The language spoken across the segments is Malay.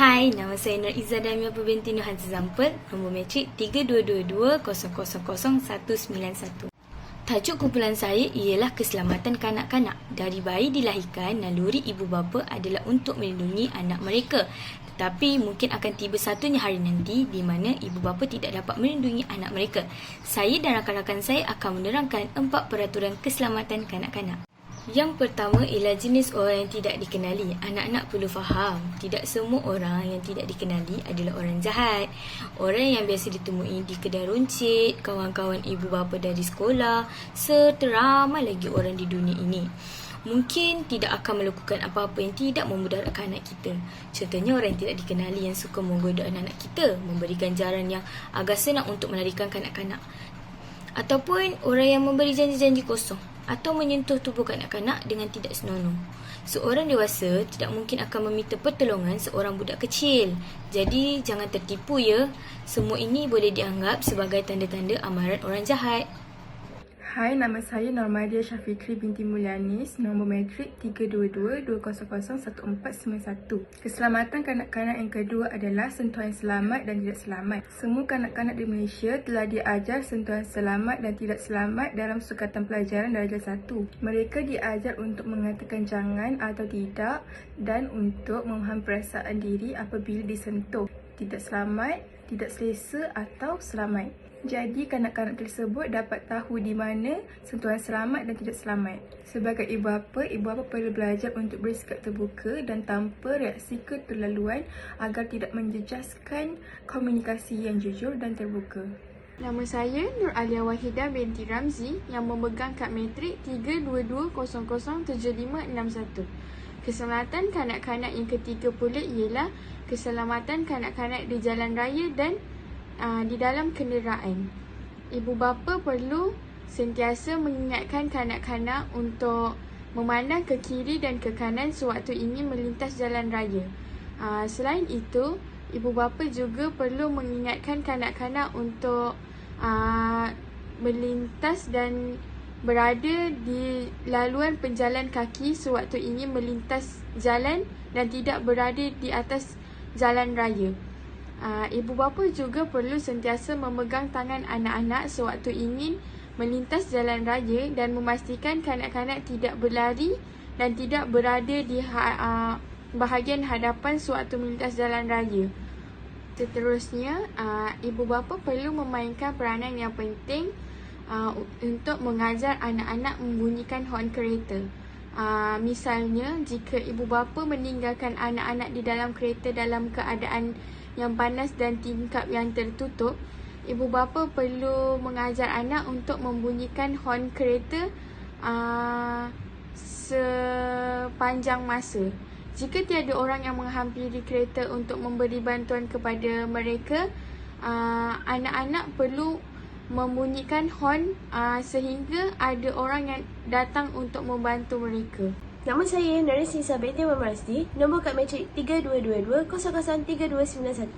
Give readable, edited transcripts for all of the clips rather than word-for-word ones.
Hai, nama saya Nur Izzah Damia binti Nuhanza Zampel, nombor matrik 3222000191. Tajuk kumpulan saya ialah keselamatan kanak-kanak. Dari bayi dilahirkan, naluri ibu bapa adalah untuk melindungi anak mereka. Tetapi mungkin akan tiba satunya hari nanti di mana ibu bapa tidak dapat melindungi anak mereka. Saya dan rakan-rakan saya akan menerangkan 4 peraturan keselamatan kanak-kanak. Yang pertama ialah jenis orang yang tidak dikenali. Anak-anak perlu faham, tidak semua orang yang tidak dikenali adalah orang jahat. Orang yang biasa ditemui di kedai runcit, kawan-kawan ibu bapa dari sekolah, serta ramai lagi orang di dunia ini. Mungkin tidak akan melakukan apa-apa yang tidak memudaratkan anak kita. Contohnya orang yang tidak dikenali yang suka menggoda anak-anak kita, memberi ganjaran yang agak senang untuk melarikan kanak-kanak. Ataupun orang yang memberi janji-janji kosong atau menyentuh tubuh kanak-kanak dengan tidak senonoh. Seorang dewasa tidak mungkin akan meminta pertolongan seorang budak kecil. Jadi jangan tertipu ya. Semua ini boleh dianggap sebagai tanda-tanda amaran orang jahat. Hai, nama saya Normadia Syafikri binti Mulyanis, nombor matrik 322-200-1491. Keselamatan kanak-kanak yang kedua adalah sentuhan selamat dan tidak selamat. Semua kanak-kanak di Malaysia telah diajar sentuhan selamat dan tidak selamat dalam sukatan pelajaran darjah 1. Mereka diajar untuk mengatakan jangan atau tidak dan untuk memahami perasaan diri apabila disentuh. Tidak selamat, tidak selesa atau selamat. Jadi, kanak-kanak tersebut dapat tahu di mana sentuhan selamat dan tidak selamat. Sebagai ibu bapa perlu belajar untuk bersikap terbuka dan tanpa reaksi keterlaluan agar tidak menjejaskan komunikasi yang jujur dan terbuka. Nama saya Nur Alia Wahidah binti Ramzi yang memegang kad matrik 322007561. Keselamatan kanak-kanak yang ketiga pula ialah keselamatan kanak-kanak di jalan raya dan di dalam kenderaan. Ibu bapa perlu sentiasa mengingatkan kanak-kanak untuk memandang ke kiri dan ke kanan sewaktu ingin melintas jalan raya. Selain itu, ibu bapa juga perlu mengingatkan kanak-kanak untuk melintas dan berada di laluan penjalan kaki sewaktu ingin melintas jalan dan tidak berada di atas jalan raya. Ibu bapa juga perlu sentiasa memegang tangan anak-anak sewaktu ingin melintas jalan raya dan memastikan kanak-kanak tidak berlari dan tidak berada di bahagian hadapan sewaktu melintas jalan raya. Seterusnya, ibu bapa perlu memainkan peranan yang penting untuk mengajar anak-anak membunyikan horn kereta. Misalnya, jika ibu bapa meninggalkan anak-anak di dalam kereta dalam keadaan yang panas dan tingkap yang tertutup, ibu bapa perlu mengajar anak untuk membunyikan horn kereta sepanjang masa. Jika tiada orang yang menghampiri kereta untuk memberi bantuan kepada mereka, anak-anak perlu membunyikan horn sehingga ada orang yang datang untuk membantu mereka. Nama saya Naris Nisa binti Mamarasti, nombor kad matrik 3222003291.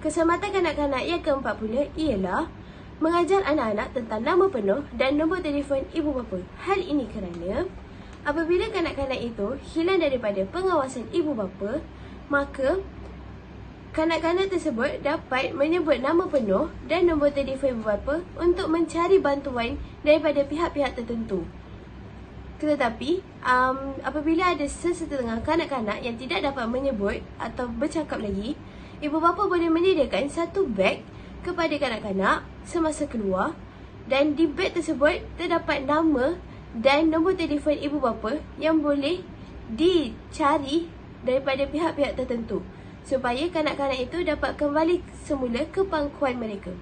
Keselamatan kanak-kanak yang keempat pula ialah mengajar anak-anak tentang nama penuh dan nombor telefon ibu bapa. Hal ini kerana apabila kanak-kanak itu hilang daripada pengawasan ibu bapa, maka kanak-kanak tersebut dapat menyebut nama penuh dan nombor telefon ibu bapa untuk mencari bantuan daripada pihak-pihak tertentu. Tetapi, apabila ada sesetengah kanak-kanak yang tidak dapat menyebut atau bercakap lagi, ibu bapa boleh menyediakan satu beg kepada kanak-kanak semasa keluar dan di beg tersebut terdapat nama dan nombor telefon ibu bapa yang boleh dicari daripada pihak-pihak tertentu supaya kanak-kanak itu dapat kembali semula ke pangkuan mereka.